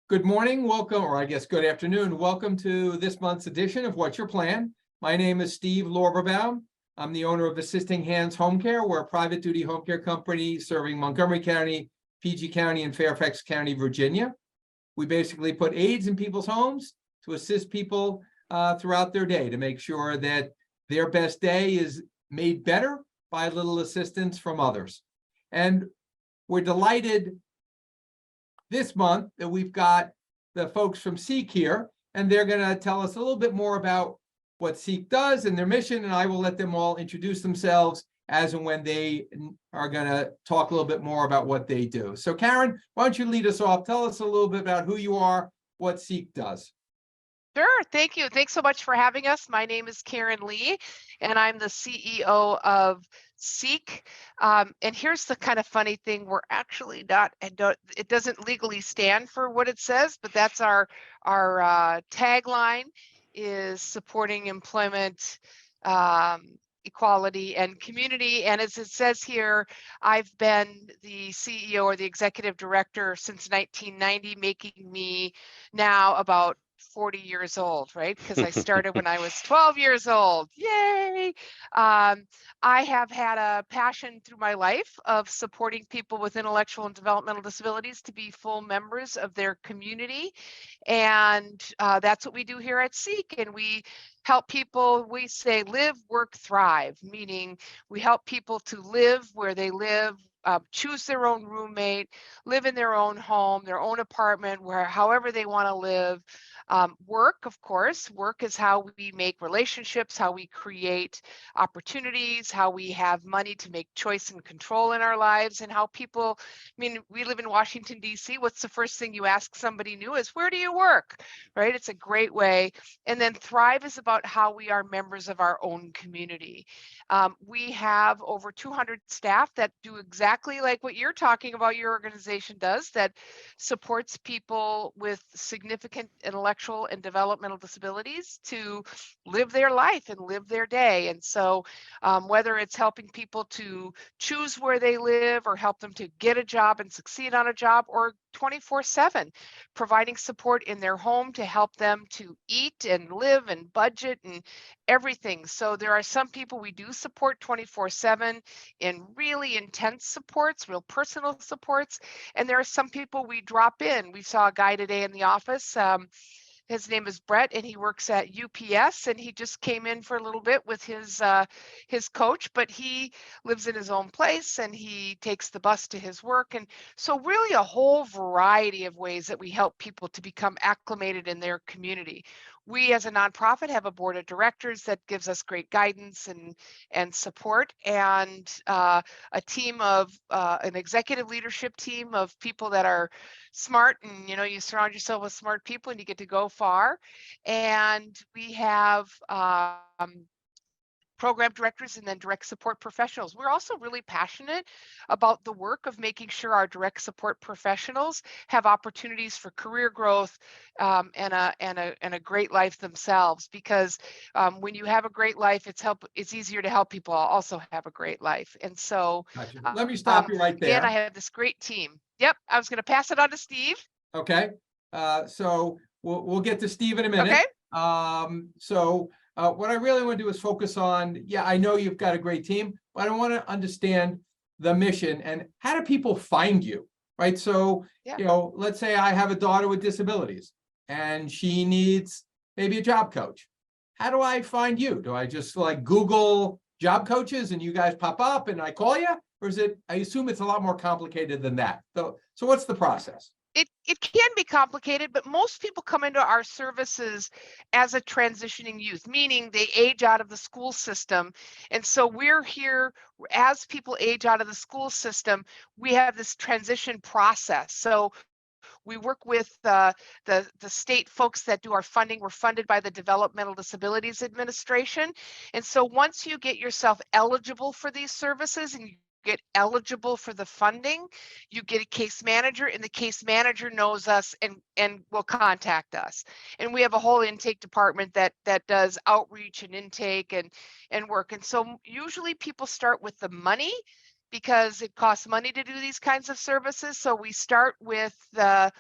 Good morning, welcome, or I guess good afternoon. Welcome to this month's edition of What's Your Plan? My name is Steve Lorberbaum. I'm the owner of Assisting Hands Home Care. We're a private duty home care company serving Montgomery County, PG County, and Fairfax County, Virginia. We basically put aids in people's homes to assist people throughout their day to make sure that their best day is made better by a little assistance from others. And we're delighted this month that we've got the folks from SEEC here, and they're going to tell us a little bit more about what SEEC does and their mission, and I will let them all introduce themselves as and when they are going to talk a little bit more about what they do. So Karen, why don't you lead us off? Tell us a little bit about who you are, what SEEC does. Sure. Thank you. Thanks so much for having us. My name is Karen Lee, and I'm the CEO of SEEC. And here's the kind of funny thing: we're actually not, and it doesn't legally stand for what it says, but that's our tagline is supporting employment, equality, and community. And as it says here, I've been the CEO or the executive director since 1990, making me now about 40 years old, right? Because I started when I was 12 years old. Yay! I have had a passion through my life of supporting people with intellectual and developmental disabilities to be full members of their community. And that's what we do here at SEEC. And we help people, we say live, work, thrive, meaning we help people to live where they live, choose their own roommate, live in their own home, their own apartment, where however they want to live. Work, of course, work is how we make relationships, how we create opportunities, how we have money to make choice and control in our lives, and how people, I mean, we live in Washington, D.C. What's the first thing you ask somebody new is, where do you work, right? It's a great way. And then thrive is about how we are members of our own community. We have over 200 staff that do exactly like what you're talking about your organization does, that supports people with significant intellectual and developmental disabilities to live their life and live their day. And so whether it's helping people to choose where they live or help them to get a job and succeed on a job, or 24/7 providing support in their home to help them to eat and live and budget and everything. So there are some people we do support 24/7 in really intense supports, real personal supports, and there are some people we drop in. We saw a guy today in the office. His name is Brett, and he works at UPS, and he just came in for a little bit with his coach, but he lives in his own place and he takes the bus to his work. And so really a whole variety of ways that we help people to become acclimated in their community. We as a nonprofit have a board of directors that gives us great guidance and support, and a team of an executive leadership team of people that are smart, and you surround yourself with smart people and you get to go far. And we have program directors and then direct support professionals. We're also really passionate about the work of making sure our direct support professionals have opportunities for career growth, and a great life themselves, because when you have a great life, it's easier to help people also have a great life. And so Gotcha. Let me stop you right there. again, I have this great team. Yep, I was going to pass it on to Steve. Okay, so we'll get to Steve in a minute. Okay. What I really want to do is focus on, I know you've got a great team, but I want to understand the mission and how do people find you, right? So, let's say I have a daughter with disabilities and she needs maybe a job coach. How do I find you? Do I just like Google job coaches and you guys pop up and I call you? Or is it, I assume it's a lot more complicated than that. So what's the process? It can be complicated, but most people come into our services as a transitioning youth, meaning they age out of the school system. And so we're here as people age out of the school system. We have this transition process. So we work with the state folks that do our funding. We're funded by the Developmental Disabilities Administration. And so once you get yourself eligible for these services and you get eligible for the funding, you get a case manager, and the case manager knows us and will contact us. And we have a whole intake department that does outreach and intake and work. And so usually people start with the money, because it costs money to do these kinds of services. So we start with the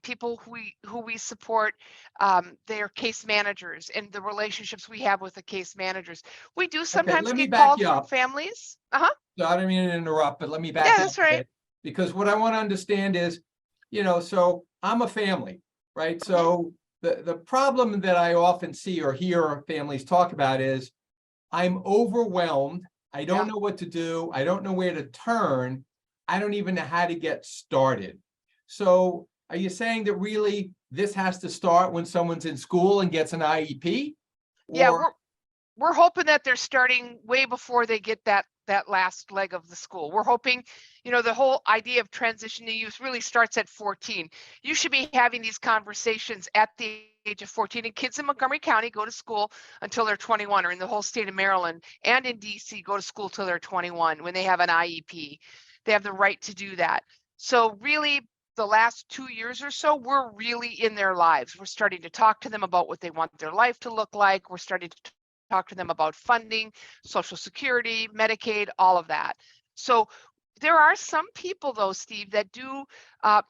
people who we support, their case managers and the relationships we have with the case managers. We do Okay, sometimes let me get back calls you from up. families. Uh-huh. So I don't mean to interrupt, but let me Yeah, back you up that's a right. bit. Because what I want to understand is, so I'm a family, right? Mhm. So the problem that I often see or hear families talk about is I'm overwhelmed. I don't Yeah. know what to do. I don't know where to turn. I don't even know how to get started. So are you saying that really this has to start when someone's in school and gets an IEP? Yeah, Or, we're hoping that they're starting way before they get that last leg of the school. We're hoping, the whole idea of transition to youth really starts at 14. You should be having these conversations at the age of 14, and kids in Montgomery County go to school until they're 21, or in the whole state of Maryland and in DC go to school till they're 21 when they have an IEP. They have the right to do that. So really, the last 2 years or so, we're really in their lives. We're starting to talk to them about what they want their life to look like. We're starting to talk to them about funding, Social Security, Medicaid, all of that. So there are some people, though, Steve, that do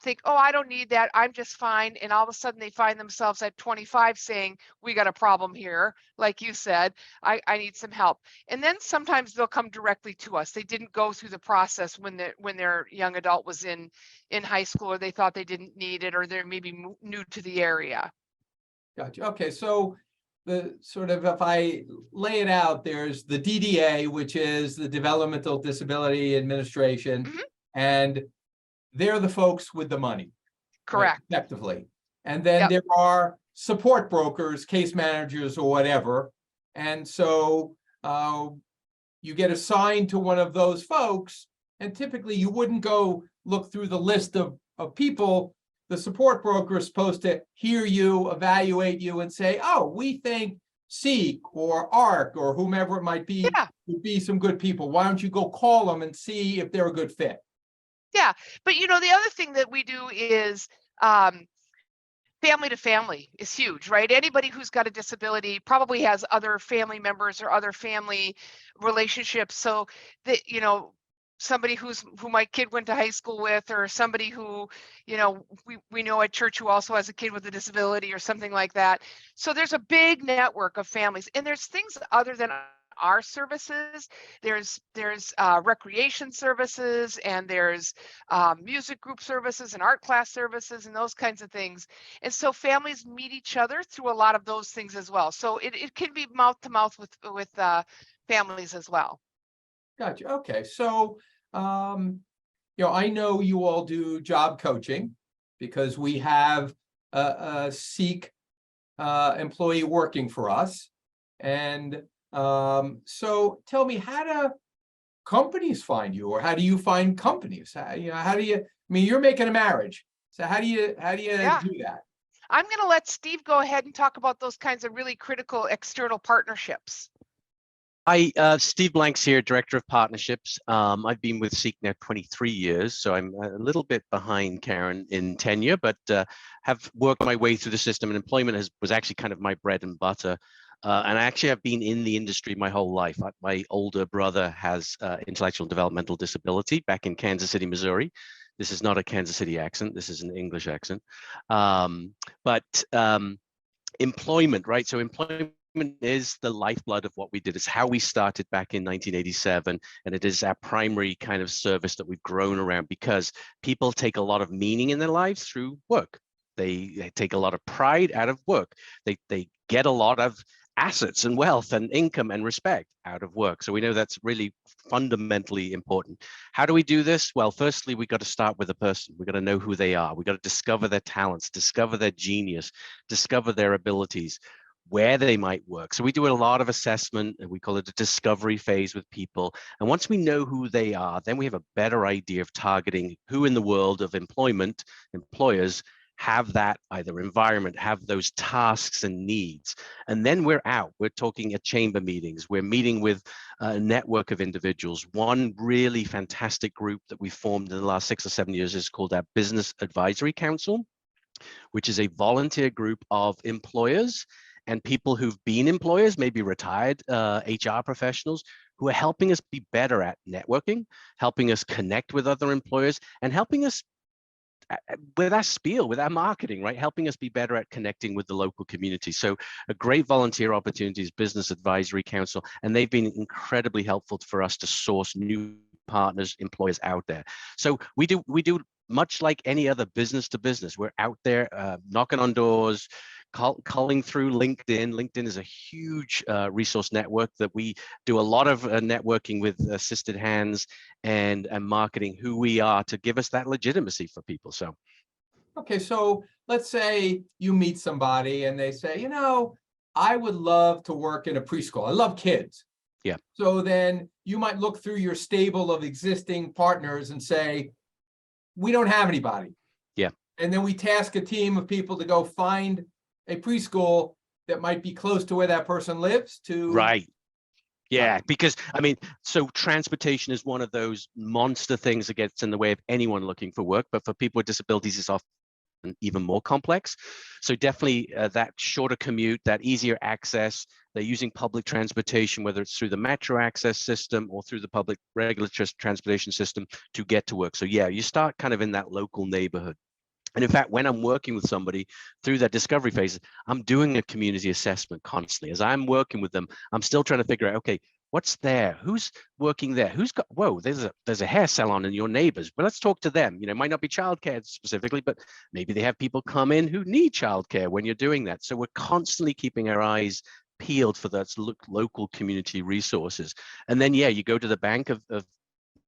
think, oh, I don't need that. I'm just fine. And all of a sudden they find themselves at 25 saying, we got a problem here. Like you said, I need some help. And then sometimes they'll come directly to us. They didn't go through the process when their young adult was in high school, or they thought they didn't need it, or they're maybe new to the area. gotcha. Okay, so the sort of, if I lay it out, there's the DDA, which is the Developmental Disability Administration, Mhm. and they're the folks with the money, right? Correct. Effectively. And then Yep. there are support brokers, case managers, or whatever. And so you get assigned to one of those folks, and typically you wouldn't go look through the list of people. The support broker is supposed to hear you, evaluate you, and say, oh, we think SEEC or ARC or whomever it might be Yeah. would be some good people. Why don't you go call them and see if they're a good fit? Yeah. But the other thing that we do is family to family is huge, right? Anybody who's got a disability probably has other family members or other family relationships. So that, somebody who my kid went to high school with, or somebody who, we know at church who also has a kid with a disability or something like that. So there's a big network of families, and there's things other than our services. There's recreation services, and there's music group services and art class services and those kinds of things. And so families meet each other through a lot of those things as well. So it can be mouth to mouth with families as well. Gotcha. Okay. So, I know you all do job coaching because we have a SEEC employee working for us. And so tell me, how do companies find you, or how do you find companies? How do you, I mean, you're making a marriage. So how do you Yeah. do that? I'm going to let Steve go ahead and talk about those kinds of really critical external partnerships. Steve Blanks here, Director of Partnerships. I've been with SEEC now 23 years, so I'm a little bit behind Karen in tenure, but have worked my way through the system, and employment was actually kind of my bread and butter. And I actually have been in the industry my whole life. My older brother has intellectual and developmental disability back in Kansas City, Missouri. This is not a Kansas City accent. This is an English accent. Employment, right? So employment is the lifeblood of what we did. It's how we started back in 1987, and it is our primary kind of service that we've grown around, because people take a lot of meaning in their lives through work. They take a lot of pride out of work. They get a lot of assets and wealth and income and respect out of work. So we know that's really fundamentally important. How do we do this? Well, firstly, we got to start with a person. We got to know who they are. We got to discover their talents, discover their genius, discover their abilities, where they might work. So we do a lot of assessment, and we call it a discovery phase with people. And once we know who they are, then we have a better idea of targeting who in the world of employment, employers, have that either environment, have those tasks and needs. And then we're out. We're talking at chamber meetings. We're meeting with a network of individuals. One really fantastic group that we formed in the last 6 or 7 years is called our Business Advisory Council, which is a volunteer group of employers and people who've been employers, maybe retired HR professionals, who are helping us be better at networking, helping us connect with other employers, and helping us with our spiel, with our marketing, right? Helping us be better at connecting with the local community. So a great volunteer opportunity is Business Advisory Council, and they've been incredibly helpful for us to source new partners, employers out there. So we do much like any other business to business. We're out there knocking on doors, calling through LinkedIn. LinkedIn is a huge resource network that we do a lot of networking with assisted hands and marketing who we are to give us that legitimacy for people. So, okay, so let's say you meet somebody and they say, I would love to work in a preschool. I love kids. Yeah. So then you might look through your stable of existing partners and say, we don't have anybody. Yeah. And then we task a team of people to go find a preschool that might be close to where that person lives to. Right. Yeah, because so transportation is one of those monster things that gets in the way of anyone looking for work, but for people with disabilities, it's often even more complex. So definitely that shorter commute, that easier access, they're using public transportation, whether it's through the metro access system or through the public regular transportation system to get to work. So yeah, you start kind of in that local neighborhood. And in fact, when I'm working with somebody through that discovery phase, I'm doing a community assessment constantly. As I'm working with them, I'm still trying to figure out, okay, what's there? Who's working there? Who's got, whoa, there's a hair salon in your neighbors. Well, let's talk to them. It might not be childcare specifically, but maybe they have people come in who need childcare when you're doing that. So we're constantly keeping our eyes peeled for those local community resources. And then, yeah, you go to the bank of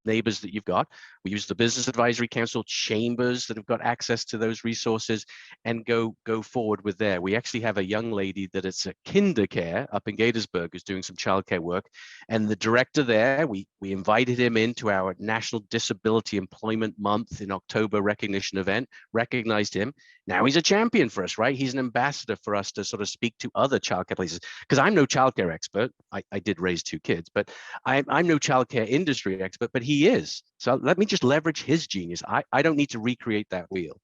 neighbors that you've got. We use the Business Advisory Council chambers that have got access to those resources and go forward with there. We actually have a young lady that it's a KinderCare up in Gaithersburg who's doing some childcare work. And the director there, we invited him into our National Disability Employment Month in October recognition event, recognized him. Now he's a champion for us, right? He's an ambassador for us to sort of speak to other childcare places. Because I'm no childcare expert. I did raise 2 kids, but I'm no childcare industry expert, but he is. So let me just leverage his genius. I don't need to recreate that wheel.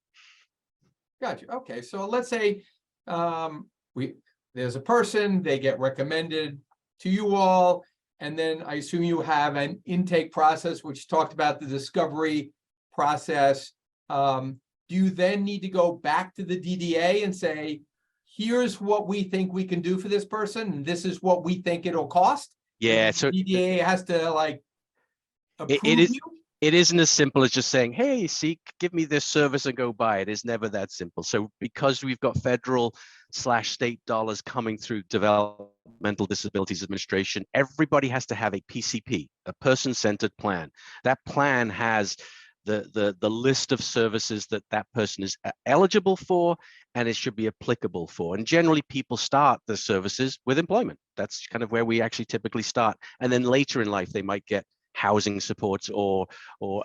Gotcha. Okay, so let's say there's a person, they get recommended to you all, and then I assume you have an intake process, which talked about the discovery process. Do you then need to go back to the DDA and say, here's what we think we can do for this person, and this is what we think it'll cost? Yeah, so DDA has to approve you? It isn't as simple as just saying, hey, SEEC, give me this service and go buy it. It's never that simple. So because we've got federal/state dollars coming through Developmental Disabilities Administration, everybody has to have a PCP, a person-centered plan. That plan has the list of services that person is eligible for and it should be applicable for. And generally people start the services with employment. That's kind of where we actually typically start. And then later in life, they might get housing supports or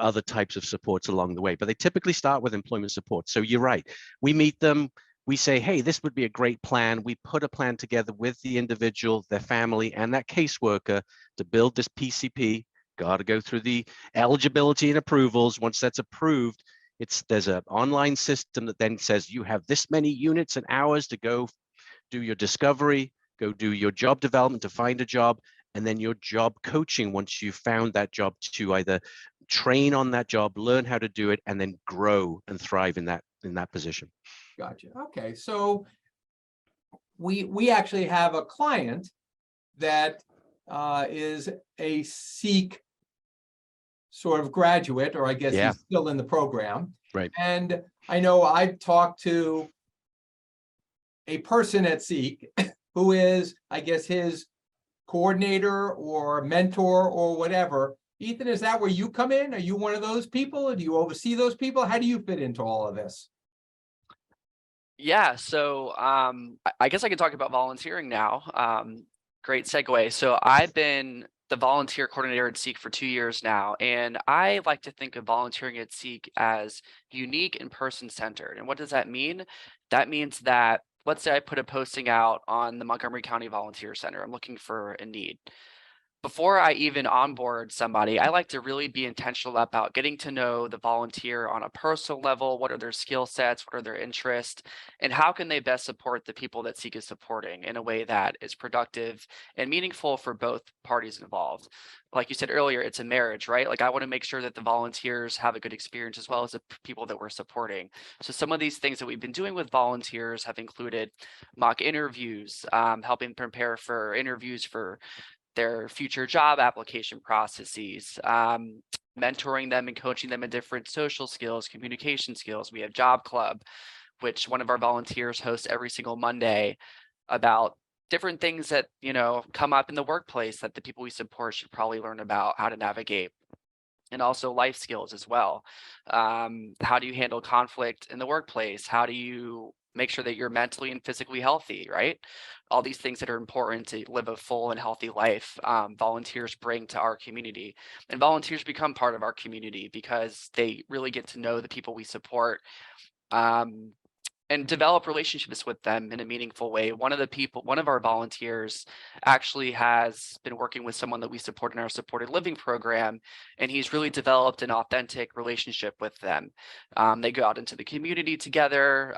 other types of supports along the way, but they typically start with employment support. So you're right. We meet them, we say, hey, this would be a great plan. We put a plan together with the individual, their family, and that caseworker to build this PCP. Got to go through the eligibility and approvals. Once that's approved, there's an online system that then says you have this many units and hours to go do your discovery, go do your job development to find a job, and then your job coaching once you've found that job to either train on that job, learn how to do it, and then grow and thrive in that position. Gotcha. Okay, so we actually have a client that is a SEEC sort of graduate, or I guess he's still in the program. Right. And I know I've talked to a person at SEEC who is, I guess, his coordinator or mentor or whatever. Ethan, is that where you come in? Are you one of those people? Or do you oversee those people? How do you fit into all of this? Yeah, so I guess I can talk about volunteering now. Great segue. So I've been the volunteer coordinator at SEEC for 2 years now, and I like to think of volunteering at SEEC as unique and person-centered. And what does that mean? That means that, let's say I put a posting out on the Montgomery County Volunteer Center. I'm looking for a need. before I even onboard somebody, I like to really be intentional about getting to know the volunteer on a personal level. What are their skill sets? What are their interests? And how can they best support the people that SEEK is supporting in a way that is productive and meaningful for both parties involved? Like you said earlier, it's a marriage, right? Like I want to make sure that the volunteers have a good experience as well as the people that we're supporting. So some of these things that we've been doing with volunteers have included mock interviews, helping prepare for interviews for their future job application processes, mentoring them and coaching them in different social skills, communication skills. We have Job Club, which one of our volunteers hosts every single Monday about different things that, you know, come up in the workplace that the people we support should probably learn about how to navigate. And also life skills as well. How do you handle conflict in the workplace? How do you make sure that you're mentally and physically healthy, right? All these things that are important to live a full and healthy life, volunteers bring to our community. And volunteers become part of our community because they really get to know the people we support. And develop relationships with them in a meaningful way. One of our volunteers actually has been working with someone that we support in our supported living program, and he's really developed an authentic relationship with them. They go out into the community together,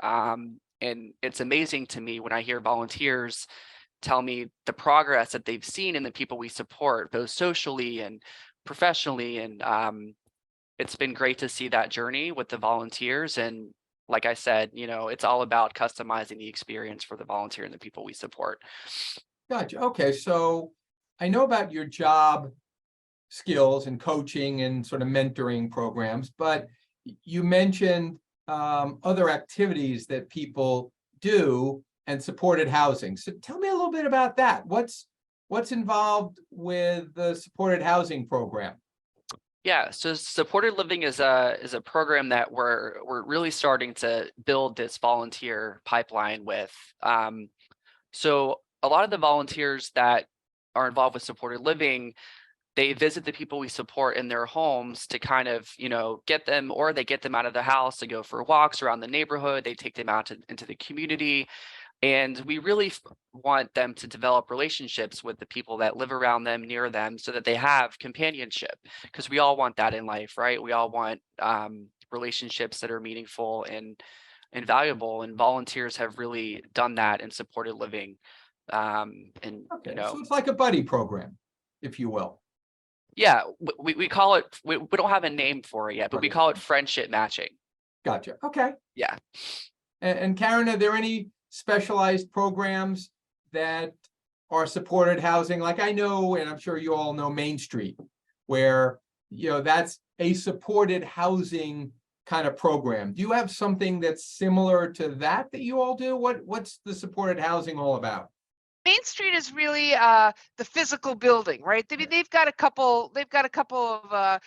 and it's amazing to me when I hear volunteers tell me the progress that they've seen in the people we support, both socially and professionally. And it's been great to see that journey with the volunteers. And like I said, you know, it's all about customizing the experience for the volunteer and the people we support. Gotcha. Okay, so I know about your job skills and coaching and sort of mentoring programs, but you mentioned other activities that people do and supported housing. So tell me a little bit about that. What's involved with the supported housing program? Yeah, so supported living is a program that we're really starting to build this volunteer pipeline with. So a lot of the volunteers that are involved with supported living, they visit the people we support in their homes to kind of, you know, get them, or they get them out of the house to go for walks around the neighborhood. They take them out into the community. And we really want them to develop relationships with the people that live around them, near them, so that they have companionship, because we all want that in life, right? We all want relationships that are meaningful and valuable, and volunteers have really done that in supported living. And Okay, you know, so it's like a buddy program, if you will. yeah, we call it, we don't have a name for it yet, but we Right. call it friendship matching. Gotcha. Okay. Yeah. And Karen, are there any specialized programs that are supported housing? Like I know, and I'm sure you all know Main Street, where, you know, that's a supported housing kind of program. Do you have something that's similar to that you all do? What's the supported housing all about? Main Street is really the physical building, right? I mean, they've got a couple of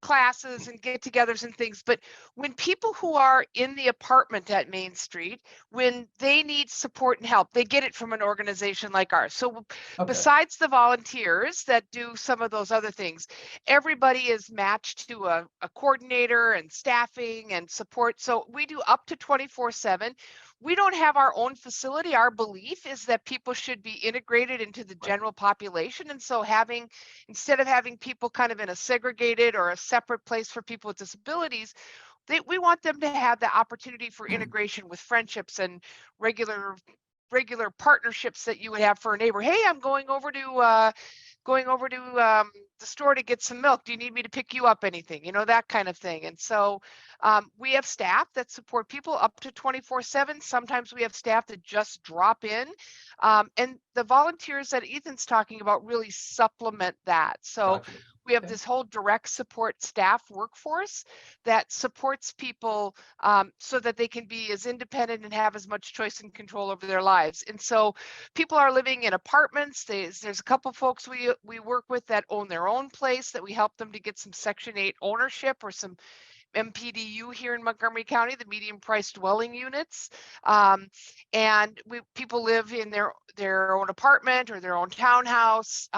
classes and get-togethers and things, but when people who are in the apartment at Main Street, when they need support and help, they get it from an organization like ours. So Okay. besides the volunteers that do some of those other things, everybody is matched to a coordinator and staffing and support. So we do up to 24/7. We don't have our own facility. Our belief is that people should be integrated into the general population. And so instead of having people kind of in a segregated or a separate place for people with disabilities, we want them to have the opportunity for integration with friendships and regular partnerships that you would have for a neighbor. Hey, I'm going over to the store to get some milk. Do you need me to pick you up anything? You know, that kind of thing. And so we have staff that support people up to 24/7. Sometimes we have staff that just drop in. And the volunteers that Ethan's talking about really supplement that. So Gotcha. we have Okay. this whole direct support staff workforce that supports people so that they can be as independent and have as much choice and control over their lives. And so people are living in apartments. There's a couple folks we work with that own their own place, that we help them to get some Section 8 ownership or some MPDU here in Montgomery County, the medium price dwelling units. And people live in their own apartment or their own townhouse.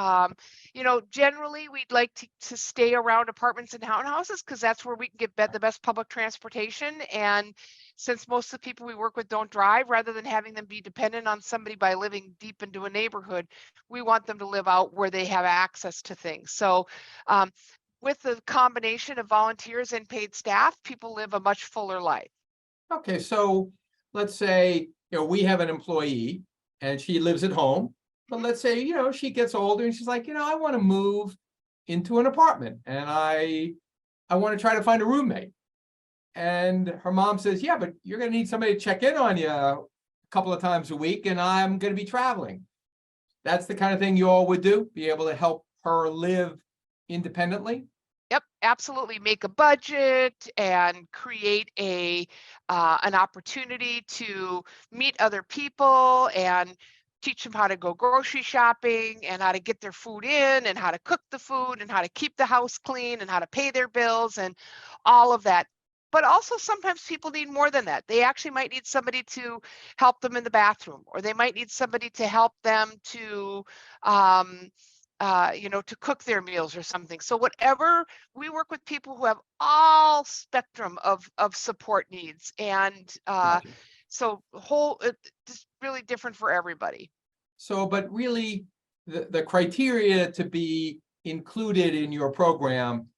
Generally we'd like to stay around apartments and townhouses because that's where we can get the best public transportation. And since most of the people we work with don't drive, rather than having them be dependent on somebody by living deep into a neighborhood, we want them to live out where they have access to things. So with the combination of volunteers and paid staff, people live a much fuller life. Okay, so let's say, we have an employee and she lives at home, but let's say, she gets older and she's like, I want to move into an apartment and I want to try to find a roommate. And her mom says, yeah, but you're going to need somebody to check in on you a couple of times a week and I'm going to be traveling. That's the kind of thing you all would do, be able to help her live independently? Yep, absolutely. Make a budget and create an opportunity to meet other people and teach them how to go grocery shopping and how to get their food in and how to cook the food and how to keep the house clean and how to pay their bills and all of that. But also sometimes people need more than that. They actually might need somebody to help them in the bathroom, or they might need somebody to help them to to cook their meals or something. So whatever, we work with people who have all spectrum of support needs, and Gotcha. so just really different for everybody. So, but really, the criteria to be included in your program,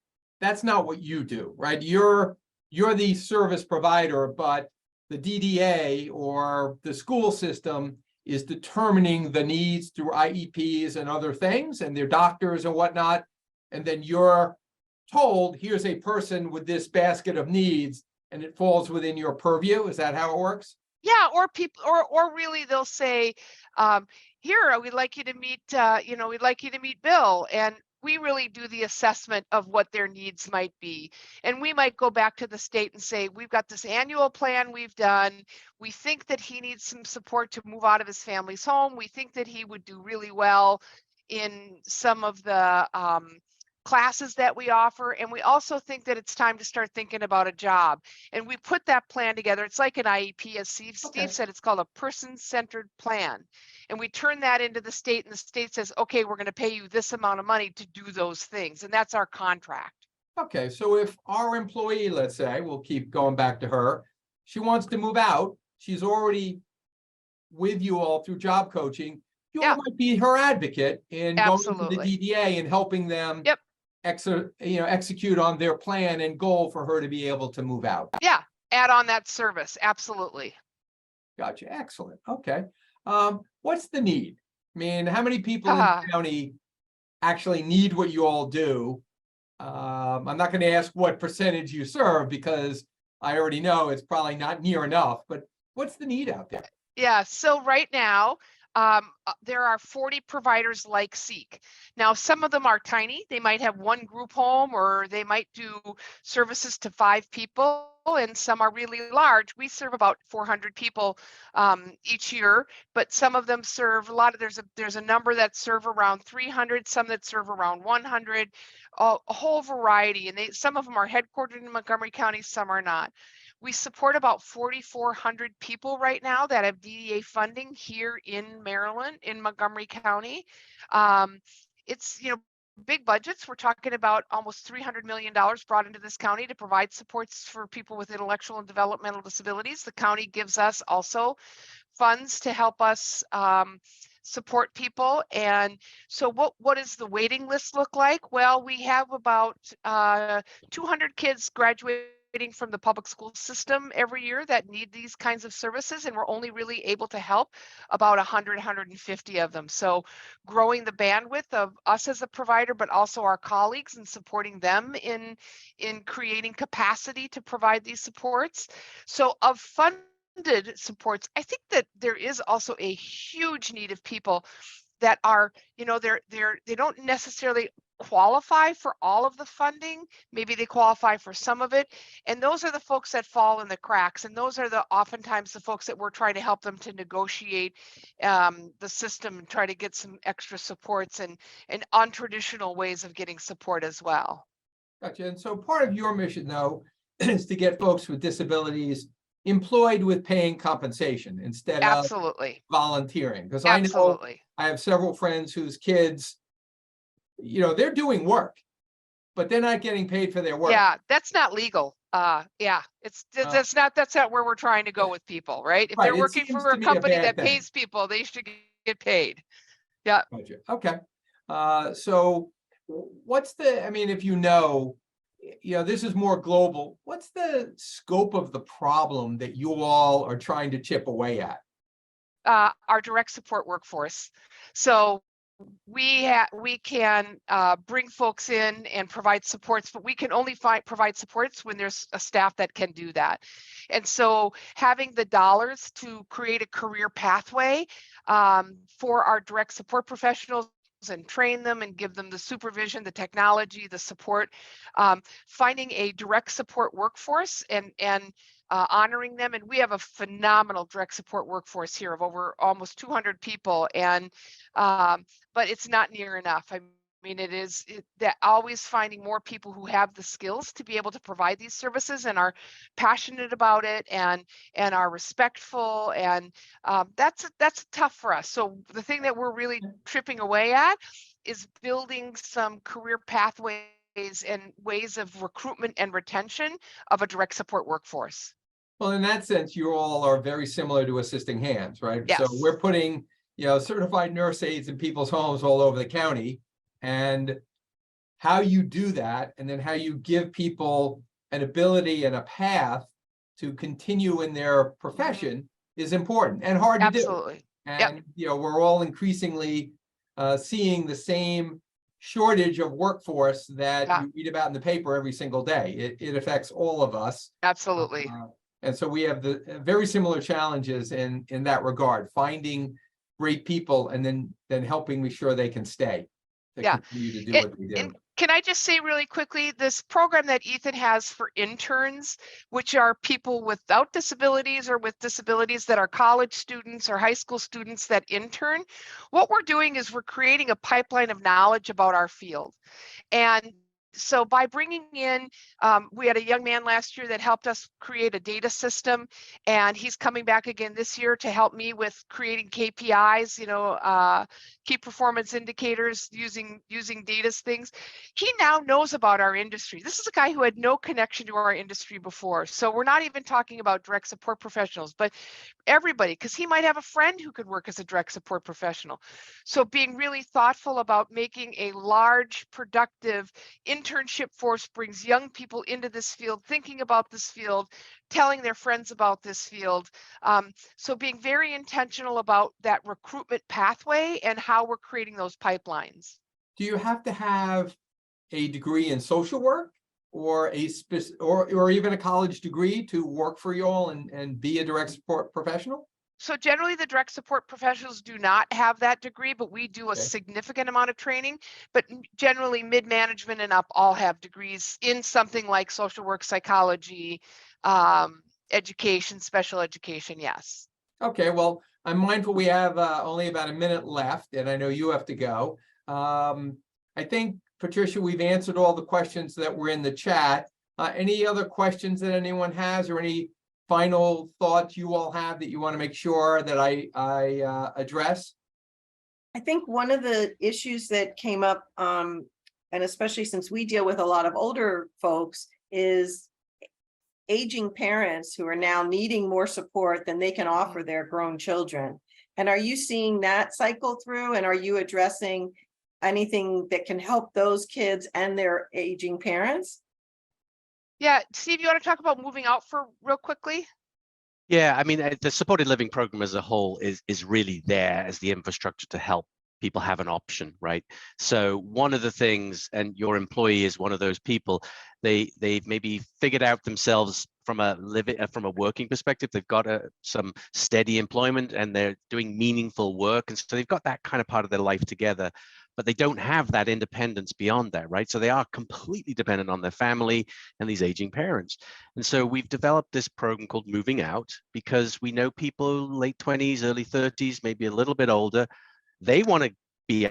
that's not what you do, right? You're the service provider, but the DDA or the school system is determining the needs through IEPs and other things and their doctors and whatnot. And then you're told, here's a person with this basket of needs, and it falls within your purview. Is that how it works? Yeah, or people, or really they'll say, here, we'd like you to meet, we'd like you to meet Bill. And we really do the assessment of what their needs might be. And we might go back to the state and say, we've got this annual plan we've done. We think that he needs some support to move out of his family's home. We think that he would do really well in some of the classes that we offer. And we also think that it's time to start thinking about a job. And we put that plan together. It's like an IEP, as Steve said, it's called a person-centered plan. And we turn that into the state, and the state says, okay, we're going to pay you this amount of money to do those things. And that's our contract. Okay, so if our employee, let's say, we'll keep going back to her, she wants to move out, she's already with you all through job coaching, you all might be her advocate in going to the DDA and helping them execute on their plan and goal for her to be able to move out. Yeah, add on that service. Absolutely. Gotcha. Excellent. Okay. What's the need? I mean, how many people in the county actually need what you all do? I'm not going to ask what percentage you serve because I already know it's probably not near enough, but what's the need out there? Yeah, so right now, there are 40 providers like SEEC. Now, some of them are tiny. They might have one group home, or they might do services to 5 people, and some are really large. We serve about 400 people each year, but some of them serve a lot of, there's a number that serve around 300, some that serve around 100, a whole variety. And some of them are headquartered in Montgomery County, some are not. We support about 4,400 people right now that have DDA funding here in Maryland, in Montgomery County. It's, big budgets. We're talking about almost $300 million brought into this county to provide supports for people with intellectual and developmental disabilities. The county gives us also funds to help us support people. And so what does the waiting list look like? Well, we have about 200 kids graduating from the public school system every year that need these kinds of services, and we're only really able to help about 150 of them. So growing the bandwidth of us as a provider, but also our colleagues, and supporting them in creating capacity to provide these supports. So of funded supports, I think that there is also a huge need of people that are, they don't necessarily qualify for all of the funding. Maybe they qualify for some of it. And those are the folks that fall in the cracks. And those are oftentimes the folks that we're trying to help them to negotiate the system and try to get some extra supports and untraditional ways of getting support as well. Gotcha. And so part of your mission, though, is to get folks with disabilities employed with paying compensation instead of Absolutely. volunteering. Because I know Absolutely. I have several friends whose kids, they're doing work, but they're not getting paid for their work. Yeah, that's not legal. Yeah, that's not where we're trying to go with people, right? If Right, they're it working seems for to a me a company bad that thing. pays people, they should get paid. Yeah. Budget. Okay. So what's if this is more global, what's the scope of the problem that you all are trying to chip away at? Our direct support workforce. So we can bring folks in and provide supports, but we can only provide supports when there's a staff that can do that. And so having the dollars to create a career pathway for our direct support professionals and train them and give them the supervision, the technology, the support, finding a direct support workforce and honoring them. And we have a phenomenal direct support workforce here of over almost 200 people. And but it's not near enough. I mean, that always finding more people who have the skills to be able to provide these services and are passionate about it and are respectful, and that's tough for us. So the thing that we're really tripping away at is building some career pathways and ways of recruitment and retention of a direct support workforce. Well, in that sense, you all are very similar to Assisting Hands, right? Yes. So we're putting, certified nurse aides in people's homes all over the county, and how you do that, and then how you give people an ability and a path to continue in their profession is important and hard to do. Absolutely. And, we're all increasingly seeing the same shortage of workforce that you read about in the paper every single day. It affects all of us. Absolutely. And so we have the very similar challenges in that regard, finding great people and then helping make sure they can stay to continue to do what they do. And can I just say really quickly, this program that Ethan has for interns, which are people without disabilities or with disabilities that are college students or high school students that intern, what we're doing is we're creating a pipeline of knowledge about our field. And so by bringing in, we had a young man last year that helped us create a data system, and he's coming back again this year to help me with creating KPIs, key performance indicators using data things. He now knows about our industry. This is a guy who had no connection to our industry before. So we're not even talking about direct support professionals, but everybody, because he might have a friend who could work as a direct support professional. So being really thoughtful about making a large, productive internship force brings young people into this field, thinking about this field, telling their friends about this field. So being very intentional about that recruitment pathway and how we're creating those pipelines. Do you have to have a degree in social work or or even a college degree to work for you all and be a direct support professional? So generally the direct support professionals do not have that degree, but we do a Okay. significant amount of training. But generally mid-management and up all have degrees in something like social work, psychology, education, special education, yes. Okay, well, I'm mindful we have only about a minute left, and I know you have to go. I think, Patricia, we've answered all the questions that were in the chat. Any other questions that anyone has, or any final thoughts you all have that you want to make sure that I address? I think one of the issues that came up, and especially since we deal with a lot of older folks, is aging parents who are now needing more support than they can offer their grown children. And are you seeing that cycle through, and are you addressing anything that can help those kids and their aging parents? Yeah, Steve, you want to talk about moving out for real quickly? Yeah, I mean, the supported living program as a whole is really there as the infrastructure to help people have an option, right? So one of the things, and your employee is one of those people, they've maybe figured out themselves from a working perspective. They've got some steady employment and they're doing meaningful work, and so they've got that kind of part of their life together, but they don't have that independence beyond that, right? So they are completely dependent on their family and these aging parents. And so we've developed this program called Moving Out, because we know people late 20s, early 30s, maybe a little bit older, they want to be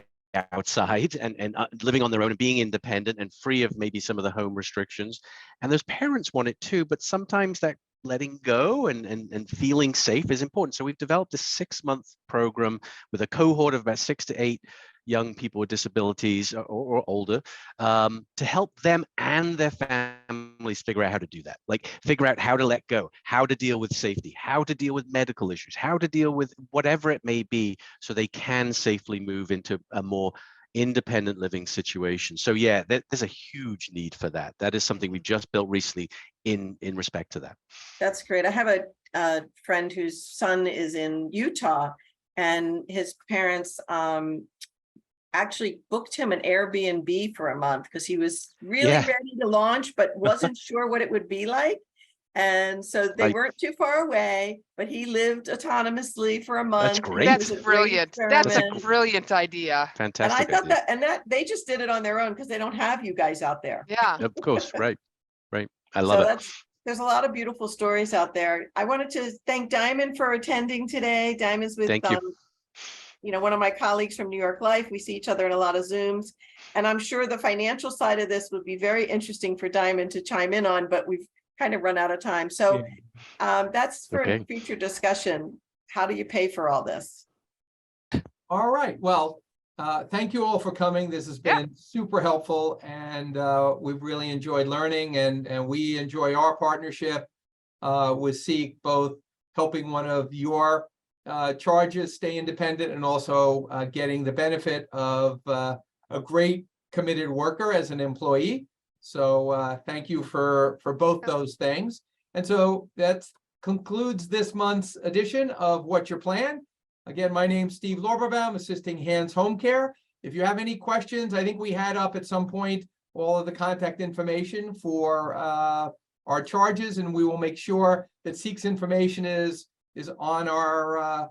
outside and living on their own and being independent and free of maybe some of the home restrictions. And those parents want it too, but sometimes that letting go and feeling safe is important. So we've developed a 6-month program with a cohort of about 6 to 8 young people with disabilities or older, to help them and their families figure out how to do that. Like figure out how to let go, how to deal with safety, how to deal with medical issues, how to deal with whatever it may be, so they can safely move into a more independent living situation. So yeah, there's a huge need for that. That is something we just built recently in respect to that. That's great. I have a friend whose son is in Utah, and his parents actually booked him an Airbnb for a month because he was really ready to launch, but wasn't sure what it would be like. And so they weren't too far away, but he lived autonomously for a month. That's great. That's brilliant. That's a brilliant idea. Fantastic. And I thought idea. that they just did it on their own because they don't have you guys out there. Yeah. Of course, right. I love it. There's a lot of beautiful stories out there. I wanted to thank Diamond for attending today. Diamond's with one of my colleagues from New York Life. We see each other in a lot of Zooms, and I'm sure the financial side of this would be very interesting for Diamond to chime in on, but we've kind of run out of time. So that's for future discussion. How do you pay for all this? All right. Well, thank you all for coming. This has been super helpful, and we've really enjoyed learning, and we enjoy our partnership with SEEC, both helping one of your charges stay independent and also getting the benefit of a great committed worker as an employee. So thank you for both those things. And so that concludes this month's edition of What's Your Plan? Again, my name's Steve Lorberbaum, Assisting Hands Home Care. If you have any questions, I think we had up at some point all of the contact information for our charges, and we will make sure that SEEC's information is on our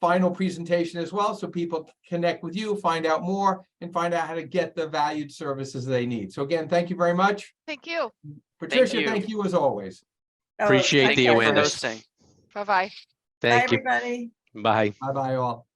final presentation as well, so people connect with you, find out more, and find out how to get the valued services they need. So again, thank you very much. Thank you. Patricia, thank you as always. Appreciate the awareness. Hosting. Bye-bye. Thank you. Bye, everybody. Bye. Bye-bye all.